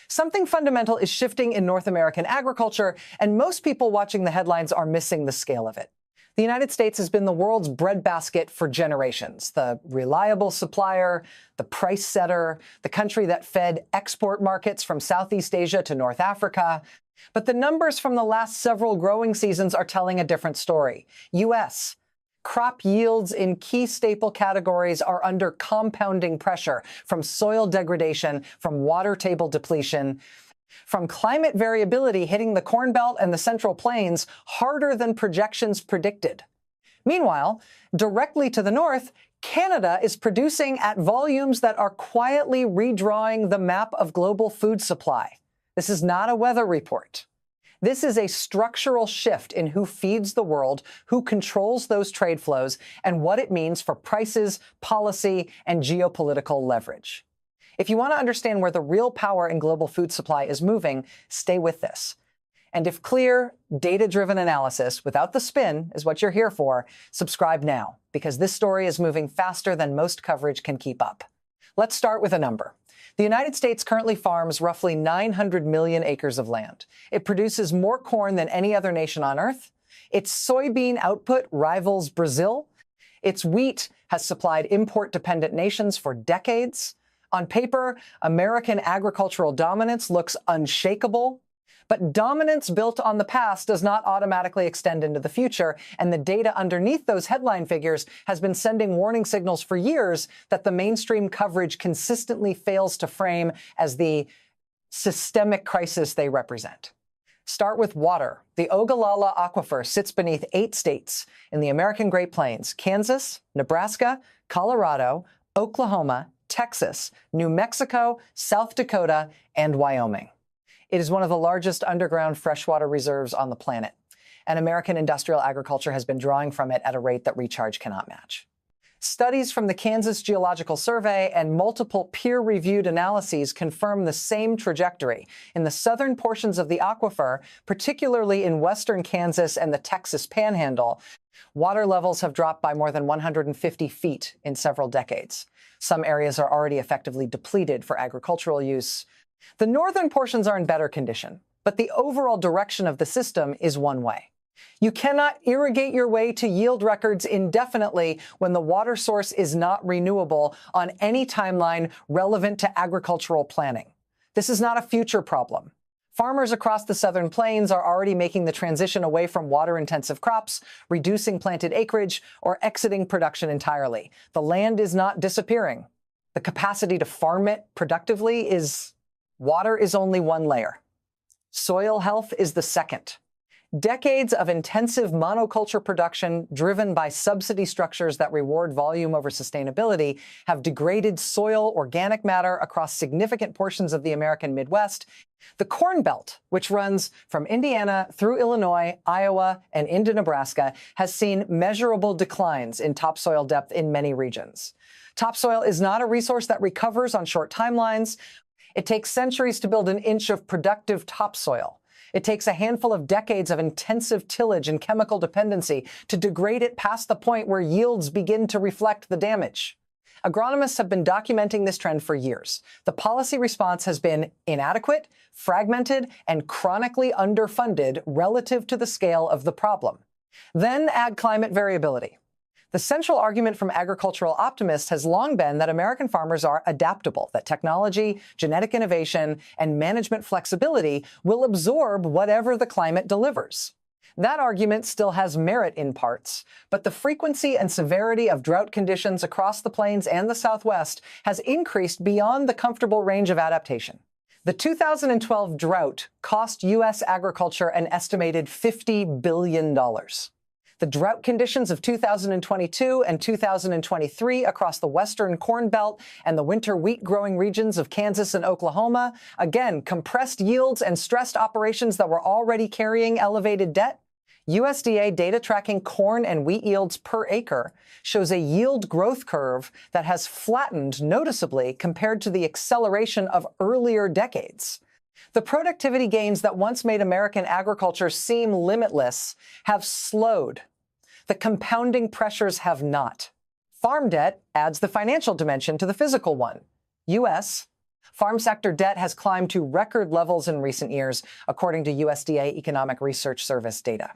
Something fundamental is shifting in North American agriculture, and most people watching the headlines are missing the scale of it. The United States has been the world's breadbasket for generations, the reliable supplier, the price setter, the country that fed export markets from Southeast Asia to North Africa. But the numbers from the last several growing seasons are telling a different story. U.S. crop yields in key staple categories are under compounding pressure from soil degradation, from water table depletion, from climate variability hitting the Corn Belt and the Central Plains harder than projections predicted. Meanwhile, directly to the north, Canada is producing at volumes that are quietly redrawing the map of global food supply. This is not a weather report. This is a structural shift in who feeds the world, who controls those trade flows, and what it means for prices, policy, and geopolitical leverage. If you want to understand where the real power in global food supply is moving, stay with this. And if clear, data-driven analysis without the spin is what you're here for, subscribe now, because this story is moving faster than most coverage can keep up. Let's start with a number. The United States currently farms roughly 900 million acres of land. It produces more corn than any other nation on Earth. Its soybean output rivals Brazil. Its wheat has supplied import-dependent nations for decades. On paper, American agricultural dominance looks unshakable. But dominance built on the past does not automatically extend into the future, and the data underneath those headline figures has been sending warning signals for years that the mainstream coverage consistently fails to frame as the systemic crisis they represent. Start with water. The Ogallala Aquifer sits beneath 8 states in the American Great Plains: Kansas, Nebraska, Colorado, Oklahoma, Texas, New Mexico, South Dakota, and Wyoming. It is one of the largest underground freshwater reserves on the planet, and American industrial agriculture has been drawing from it at a rate that recharge cannot match. Studies from the Kansas Geological Survey and multiple peer-reviewed analyses confirm the same trajectory. In the southern portions of the aquifer, particularly in western Kansas and the Texas Panhandle, water levels have dropped by more than 150 feet in several decades. Some areas are already effectively depleted for agricultural use. The northern portions are in better condition, but the overall direction of the system is one way. You cannot irrigate your way to yield records indefinitely when the water source is not renewable on any timeline relevant to agricultural planning. This is not a future problem. Farmers across the southern plains are already making the transition away from water-intensive crops, reducing planted acreage, or exiting production entirely. The land is not disappearing. The capacity to farm it productively is... Water is only one layer. Soil health is the second. Decades of intensive monoculture production driven by subsidy structures that reward volume over sustainability have degraded soil organic matter across significant portions of the American Midwest. The Corn Belt, which runs from Indiana through Illinois, Iowa, and into Nebraska, has seen measurable declines in topsoil depth in many regions. Topsoil is not a resource that recovers on short timelines. It takes centuries to build an inch of productive topsoil. It takes a handful of decades of intensive tillage and chemical dependency to degrade it past the point where yields begin to reflect the damage. Agronomists have been documenting this trend for years. The policy response has been inadequate, fragmented, and chronically underfunded relative to the scale of the problem. Then add climate variability. The central argument from agricultural optimists has long been that American farmers are adaptable, that technology, genetic innovation, and management flexibility will absorb whatever the climate delivers. That argument still has merit in parts, but the frequency and severity of drought conditions across the plains and the Southwest has increased beyond the comfortable range of adaptation. The 2012 drought cost U.S. agriculture an estimated $50 billion. The drought conditions of 2022 and 2023 across the western Corn Belt and the winter wheat-growing regions of Kansas and Oklahoma, again, compressed yields and stressed operations that were already carrying elevated debt. USDA data tracking corn and wheat yields per acre shows a yield growth curve that has flattened noticeably compared to the acceleration of earlier decades. The productivity gains that once made American agriculture seem limitless have slowed. The compounding pressures have not. Farm debt adds the financial dimension to the physical one. U.S. Farm sector debt has climbed to record levels in recent years, according to USDA Economic Research Service data.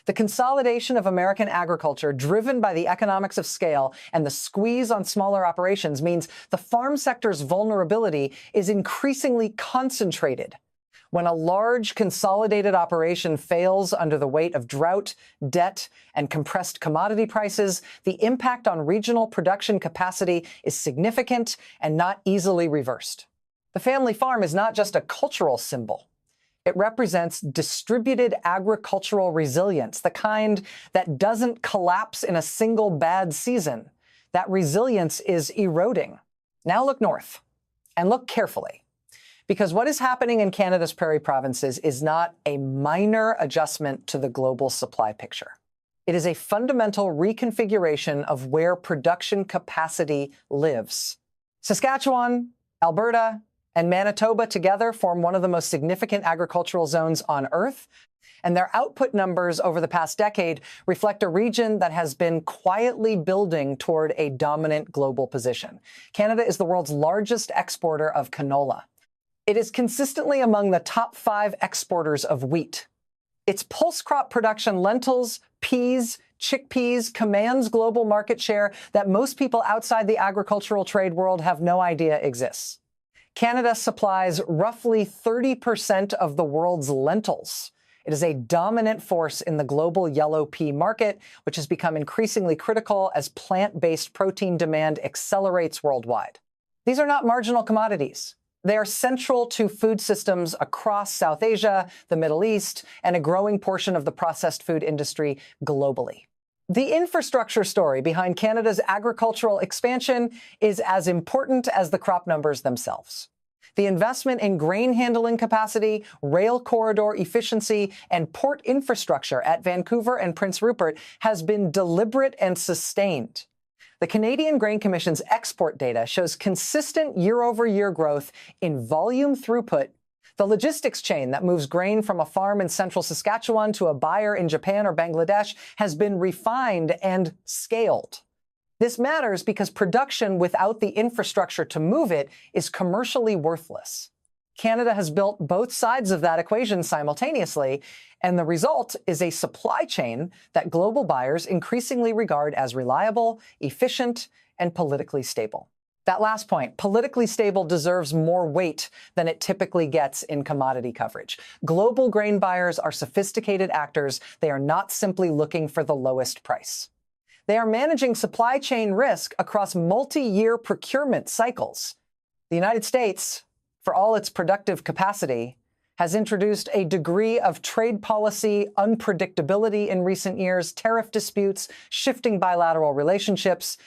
The consolidation of American agriculture, driven by the economics of scale and the squeeze on smaller operations, means the farm sector's vulnerability is increasingly concentrated. When a large, consolidated operation fails under the weight of drought, debt, and compressed commodity prices, the impact on regional production capacity is significant and not easily reversed. The family farm is not just a cultural symbol. It represents distributed agricultural resilience, the kind that doesn't collapse in a single bad season. That resilience is eroding. Now look north, and look carefully, because what is happening in Canada's prairie provinces is not a minor adjustment to the global supply picture. It is a fundamental reconfiguration of where production capacity lives. Saskatchewan, Alberta, and Manitoba together form one of the most significant agricultural zones on Earth, and their output numbers over the past decade reflect a region that has been quietly building toward a dominant global position. Canada is the world's largest exporter of canola. It is consistently among the top 5 exporters of wheat. Its pulse crop production, lentils, peas, chickpeas, commands global market share that most people outside the agricultural trade world have no idea exists. Canada supplies roughly 30% of the world's lentils. It is a dominant force in the global yellow pea market, which has become increasingly critical as plant-based protein demand accelerates worldwide. These are not marginal commodities. They are central to food systems across South Asia, the Middle East, and a growing portion of the processed food industry globally. The infrastructure story behind Canada's agricultural expansion is as important as the crop numbers themselves. The investment in grain handling capacity, rail corridor efficiency, and port infrastructure at Vancouver and Prince Rupert has been deliberate and sustained. The Canadian Grain Commission's export data shows consistent year-over-year growth in volume throughput. The logistics chain that moves grain from a farm in central Saskatchewan to a buyer in Japan or Bangladesh has been refined and scaled. This matters because production without the infrastructure to move it is commercially worthless. Canada has built both sides of that equation simultaneously, and the result is a supply chain that global buyers increasingly regard as reliable, efficient, and politically stable. That last point, politically stable, deserves more weight than it typically gets in commodity coverage. Global grain buyers are sophisticated actors. They are not simply looking for the lowest price. They are managing supply chain risk across multi-year procurement cycles. The United States, for all its productive capacity, has introduced a degree of trade policy unpredictability in recent years, tariff disputes, shifting bilateral relationships,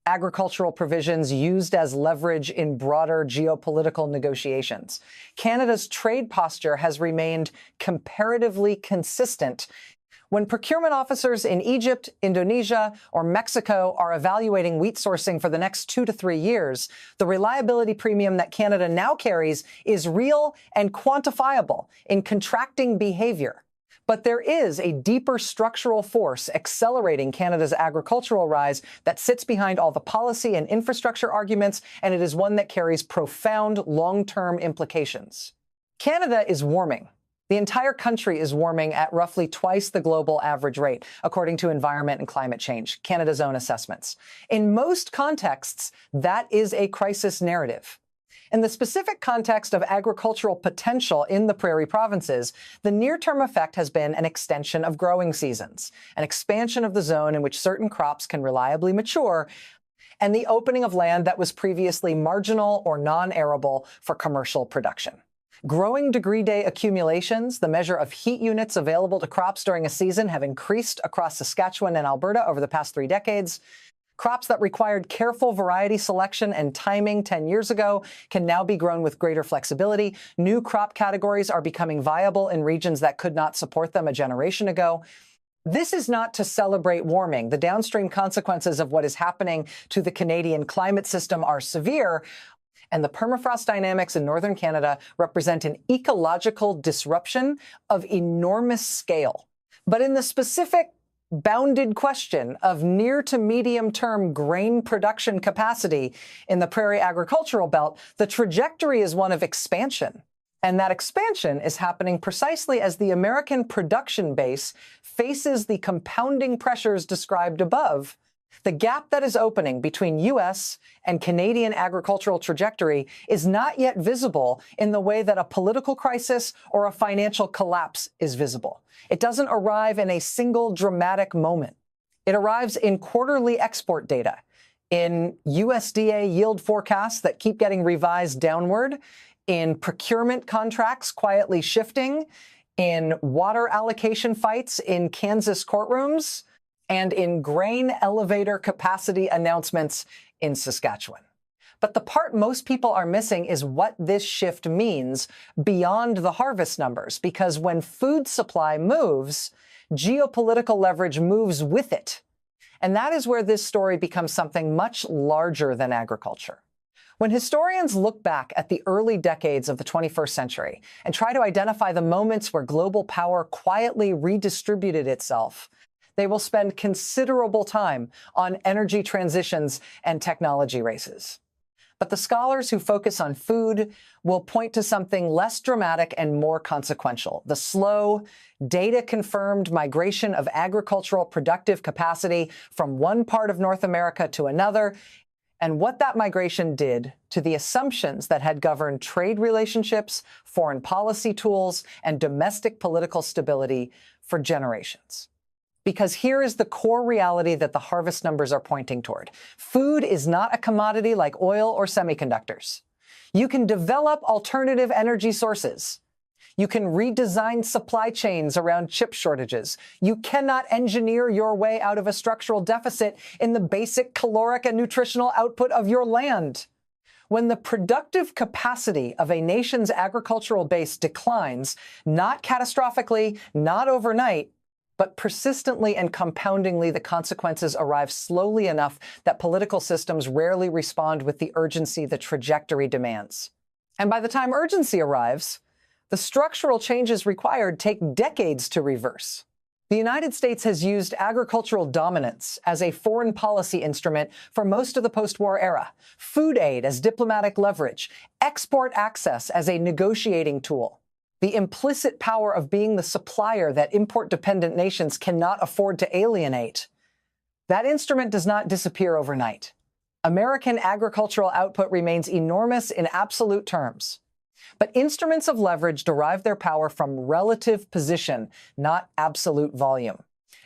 agricultural provisions used as leverage in broader geopolitical negotiations. Canada's trade posture has remained comparatively consistent. When procurement officers in Egypt, Indonesia, or Mexico are evaluating wheat sourcing for the next 2 to 3 years, the reliability premium that Canada now carries is real and quantifiable in contracting behavior. But there is a deeper structural force accelerating Canada's agricultural rise that sits behind all the policy and infrastructure arguments, and it is one that carries profound long-term implications. Canada is warming. The entire country is warming at roughly twice the global average rate, according to Environment and Climate Change, Canada's own assessments. In most contexts, that is a crisis narrative. In the specific context of agricultural potential in the prairie provinces, the near-term effect has been an extension of growing seasons, an expansion of the zone in which certain crops can reliably mature, and the opening of land that was previously marginal or non-arable for commercial production. Growing degree day accumulations, the measure of heat units available to crops during a season, have increased across Saskatchewan and Alberta over the past 3 decades. Crops that required careful variety selection and timing 10 years ago can now be grown with greater flexibility. New crop categories are becoming viable in regions that could not support them a generation ago. This is not to celebrate warming. The downstream consequences of what is happening to the Canadian climate system are severe, and the permafrost dynamics in northern Canada represent an ecological disruption of enormous scale. But in the specific bounded question of near to medium-term grain production capacity in the prairie agricultural belt, the trajectory is one of expansion. And that expansion is happening precisely as the American production base faces the compounding pressures described above. The gap that is opening between U.S. and Canadian agricultural trajectory is not yet visible in the way that a political crisis or a financial collapse is visible. It doesn't arrive in a single dramatic moment. It arrives in quarterly export data, in USDA yield forecasts that keep getting revised downward, in procurement contracts quietly shifting, in water allocation fights in Kansas courtrooms, and in grain elevator capacity announcements in Saskatchewan. But the part most people are missing is what this shift means beyond the harvest numbers, because when food supply moves, geopolitical leverage moves with it. And that is where this story becomes something much larger than agriculture. When historians look back at the early decades of the 21st century and try to identify the moments where global power quietly redistributed itself, they will spend considerable time on energy transitions and technology races. But the scholars who focus on food will point to something less dramatic and more consequential: the slow, data-confirmed migration of agricultural productive capacity from one part of North America to another, and what that migration did to the assumptions that had governed trade relationships, foreign policy tools, and domestic political stability for generations. Because here is the core reality that the harvest numbers are pointing toward. Food is not a commodity like oil or semiconductors. You can develop alternative energy sources. You can redesign supply chains around chip shortages. You cannot engineer your way out of a structural deficit in the basic caloric and nutritional output of your land. When the productive capacity of a nation's agricultural base declines, not catastrophically, not overnight, but persistently and compoundingly, the consequences arrive slowly enough that political systems rarely respond with the urgency the trajectory demands. And by the time urgency arrives, the structural changes required take decades to reverse. The United States has used agricultural dominance as a foreign policy instrument for most of the post-war era, food aid as diplomatic leverage, export access as a negotiating tool. The implicit power of being the supplier that import-dependent nations cannot afford to alienate. That instrument does not disappear overnight. American agricultural output remains enormous in absolute terms. But instruments of leverage derive their power from relative position, not absolute volume.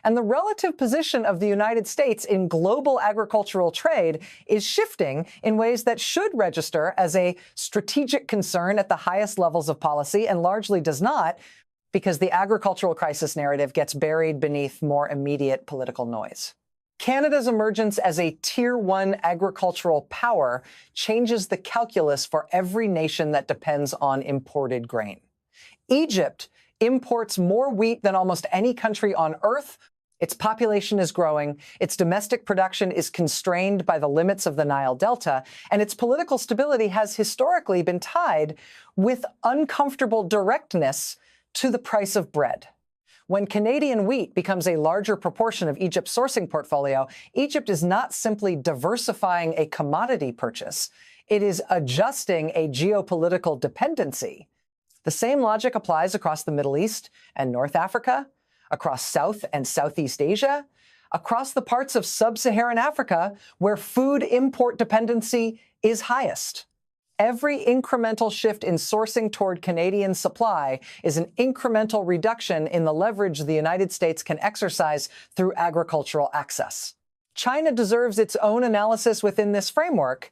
And the relative position of the United States in global agricultural trade is shifting in ways that should register as a strategic concern at the highest levels of policy, and largely does not, because the agricultural crisis narrative gets buried beneath more immediate political noise. Canada's emergence as a Tier 1 agricultural power changes the calculus for every nation that depends on imported grain. Egypt imports more wheat than almost any country on Earth. Its population is growing, its domestic production is constrained by the limits of the Nile Delta, and its political stability has historically been tied with uncomfortable directness to the price of bread. When Canadian wheat becomes a larger proportion of Egypt's sourcing portfolio, Egypt is not simply diversifying a commodity purchase, it is adjusting a geopolitical dependency. The same logic applies across the Middle East and North Africa, across South and Southeast Asia, across the parts of sub-Saharan Africa where food import dependency is highest. Every incremental shift in sourcing toward Canadian supply is an incremental reduction in the leverage the United States can exercise through agricultural access. China deserves its own analysis within this framework,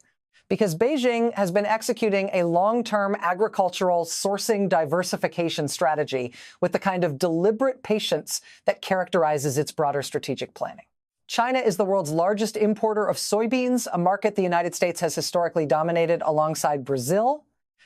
because Beijing has been executing a long-term agricultural sourcing diversification strategy with the kind of deliberate patience that characterizes its broader strategic planning. China is the world's largest importer of soybeans, a market the United States has historically dominated alongside Brazil.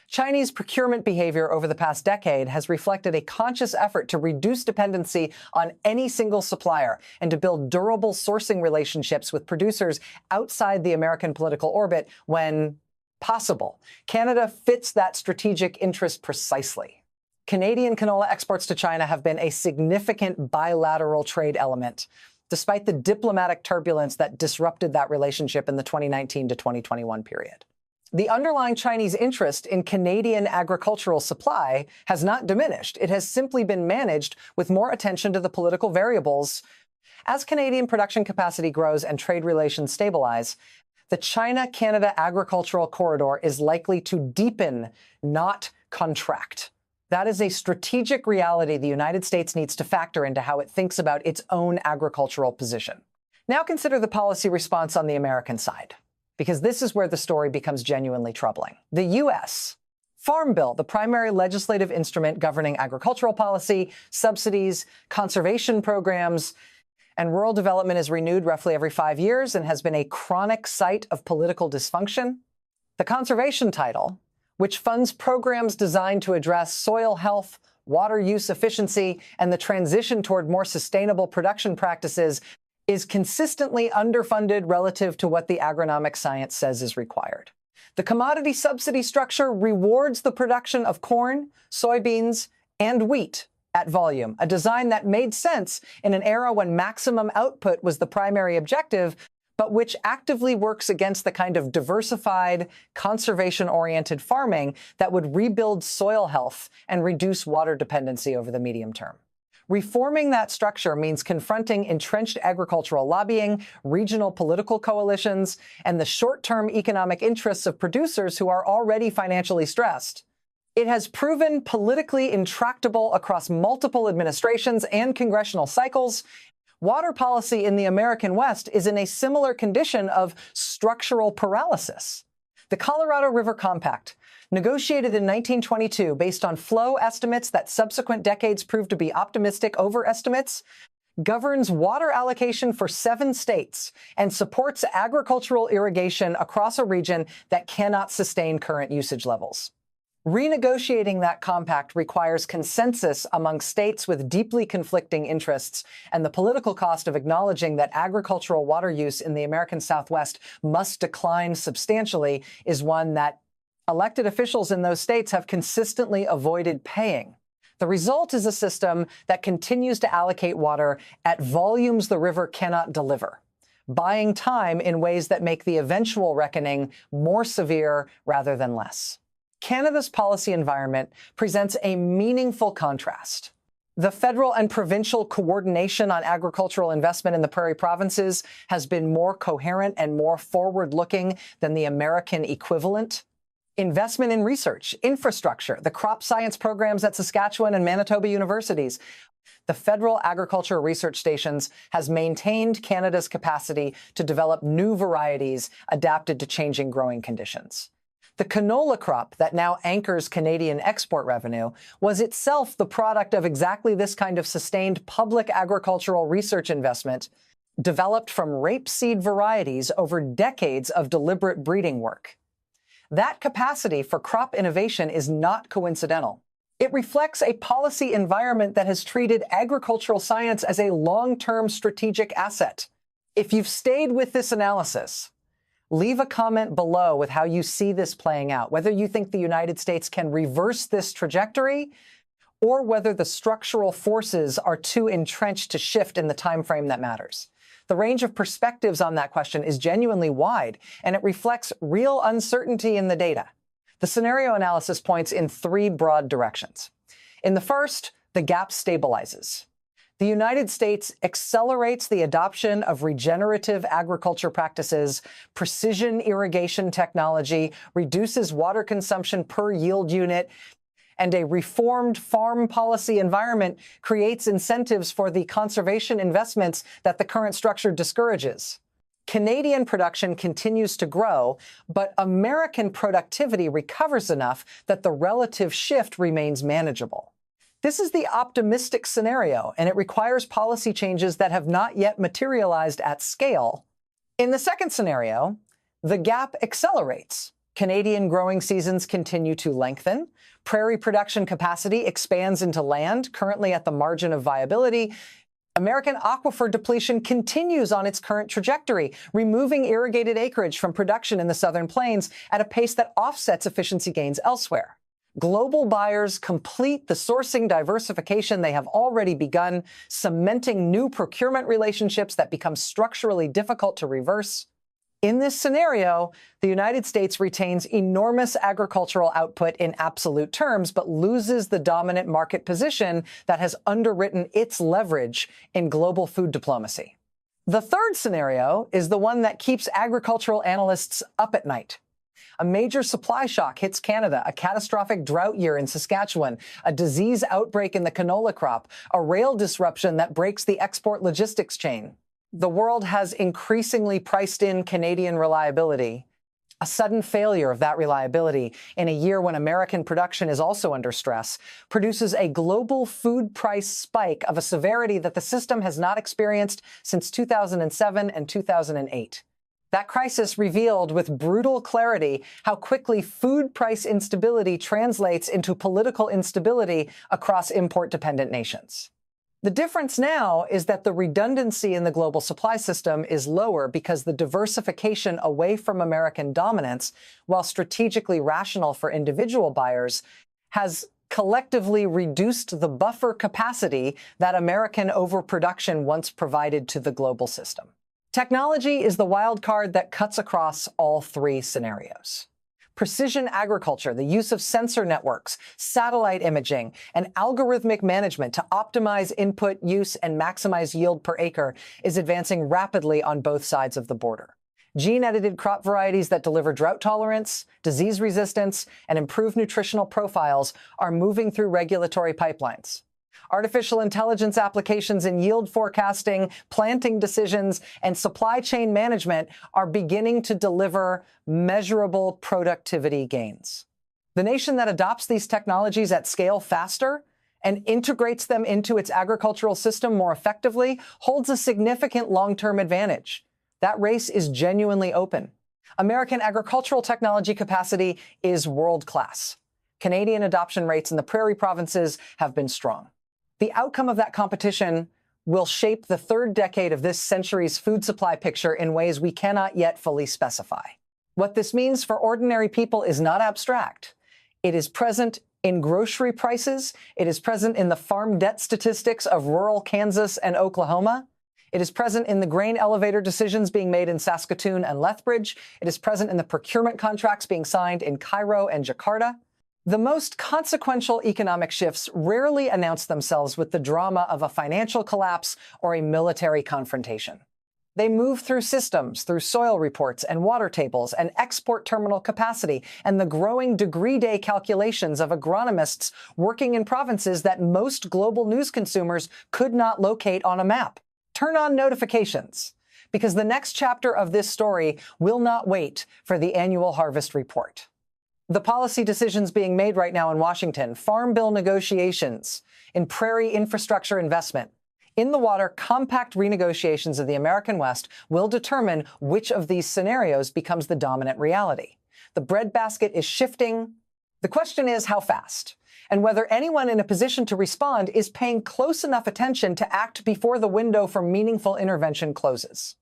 Chinese procurement behavior over the past decade has reflected a conscious effort to reduce dependency on any single supplier and to build durable sourcing relationships with producers outside the American political orbit when possible. Canada fits that strategic interest precisely. Canadian canola exports to China have been a significant bilateral trade element. despite the diplomatic turbulence that disrupted that relationship in the 2019 to 2021 period. The underlying Chinese interest in Canadian agricultural supply has not diminished. It has simply been managed with more attention to the political variables. As Canadian production capacity grows and trade relations stabilize, the China-Canada agricultural corridor is likely to deepen, not contract. That is a strategic reality the United States needs to factor into how it thinks about its own agricultural position. Now consider the policy response on the American side, because this is where the story becomes genuinely troubling. The U.S. Farm Bill, the primary legislative instrument governing agricultural policy, subsidies, conservation programs, and rural development, is renewed roughly every 5 years and has been a chronic site of political dysfunction. The conservation title, which funds programs designed to address soil health, water use efficiency, and the transition toward more sustainable production practices, is consistently underfunded relative to what the agronomic science says is required. The commodity subsidy structure rewards the production of corn, soybeans, and wheat at volume, a design that made sense in an era when maximum output was the primary objective, but which actively works against the kind of diversified, conservation-oriented farming that would rebuild soil health and reduce water dependency over the medium term. Reforming that structure means confronting entrenched agricultural lobbying, regional political coalitions, and the short-term economic interests of producers who are already financially stressed. It has proven politically intractable across multiple administrations and congressional cycles. Water policy in the American West is in a similar condition of structural paralysis. The Colorado River Compact, negotiated in 1922 based on flow estimates that subsequent decades proved to be optimistic overestimates, governs water allocation for 7 states and supports agricultural irrigation across a region that cannot sustain current usage levels. Renegotiating that compact requires consensus among states with deeply conflicting interests, and the political cost of acknowledging that agricultural water use in the American Southwest must decline substantially is one that elected officials in those states have consistently avoided paying. The result is a system that continues to allocate water at volumes the river cannot deliver, buying time in ways that make the eventual reckoning more severe rather than less. Canada's policy environment presents a meaningful contrast. The federal and provincial coordination on agricultural investment in the prairie provinces has been more coherent and more forward-looking than the American equivalent. Investment in research, infrastructure, the crop science programs at Saskatchewan and Manitoba universities. The Federal Agriculture Research Stations has maintained Canada's capacity to develop new varieties adapted to changing growing conditions. The canola crop that now anchors Canadian export revenue was itself the product of exactly this kind of sustained public agricultural research investment, developed from rapeseed varieties over decades of deliberate breeding work. That capacity for crop innovation is not coincidental. It reflects a policy environment that has treated agricultural science as a long-term strategic asset. If you've stayed with this analysis, leave a comment below with how you see this playing out, whether you think the United States can reverse this trajectory or whether the structural forces are too entrenched to shift in the time frame that matters. The range of perspectives on that question is genuinely wide, and it reflects real uncertainty in the data. The scenario analysis points in 3 broad directions. In the first, the gap stabilizes. The United States accelerates the adoption of regenerative agriculture practices, precision irrigation technology, reduces water consumption per yield unit, and a reformed farm policy environment creates incentives for the conservation investments that the current structure discourages. Canadian production continues to grow, but American productivity recovers enough that the relative shift remains manageable. This is the optimistic scenario, and it requires policy changes that have not yet materialized at scale. In the second scenario, the gap accelerates. Canadian growing seasons continue to lengthen. Prairie production capacity expands into land, currently at the margin of viability. American aquifer depletion continues on its current trajectory, removing irrigated acreage from production in the southern plains at a pace that offsets efficiency gains elsewhere. Global buyers complete the sourcing diversification they have already begun, cementing new procurement relationships that become structurally difficult to reverse. In this scenario, the United States retains enormous agricultural output in absolute terms, but loses the dominant market position that has underwritten its leverage in global food diplomacy. The third scenario is the one that keeps agricultural analysts up at night. A major supply shock hits Canada, a catastrophic drought year in Saskatchewan, a disease outbreak in the canola crop, a rail disruption that breaks the export logistics chain. The world has increasingly priced in Canadian reliability. A sudden failure of that reliability in a year when American production is also under stress produces a global food price spike of a severity that the system has not experienced since 2007 and 2008. That crisis revealed with brutal clarity how quickly food price instability translates into political instability across import-dependent nations. The difference now is that the redundancy in the global supply system is lower because the diversification away from American dominance, while strategically rational for individual buyers, has collectively reduced the buffer capacity that American overproduction once provided to the global system. Technology is the wild card that cuts across all three scenarios. Precision agriculture, the use of sensor networks, satellite imaging, and algorithmic management to optimize input use and maximize yield per acre is advancing rapidly on both sides of the border. Gene-edited crop varieties that deliver drought tolerance, disease resistance, and improved nutritional profiles are moving through regulatory pipelines. Artificial intelligence applications in yield forecasting, planting decisions, and supply chain management are beginning to deliver measurable productivity gains. The nation that adopts these technologies at scale faster and integrates them into its agricultural system more effectively holds a significant long-term advantage. That race is genuinely open. American agricultural technology capacity is world-class. Canadian adoption rates in the prairie provinces have been strong. The outcome of that competition will shape the third decade of this century's food supply picture in ways we cannot yet fully specify. What this means for ordinary people is not abstract. It is present in grocery prices. It is present in the farm debt statistics of rural Kansas and Oklahoma. It is present in the grain elevator decisions being made in Saskatoon and Lethbridge. It is present in the procurement contracts being signed in Cairo and Jakarta. The most consequential economic shifts rarely announce themselves with the drama of a financial collapse or a military confrontation. They move through systems, through soil reports and water tables and export terminal capacity and the growing degree day calculations of agronomists working in provinces that most global news consumers could not locate on a map. Turn on notifications, because the next chapter of this story will not wait for the annual harvest report. The policy decisions being made right now in Washington, farm bill negotiations, in prairie infrastructure investment, in the water, compact renegotiations of the American West will determine which of these scenarios becomes the dominant reality. The breadbasket is shifting. The question is how fast, and whether anyone in a position to respond is paying close enough attention to act before the window for meaningful intervention closes.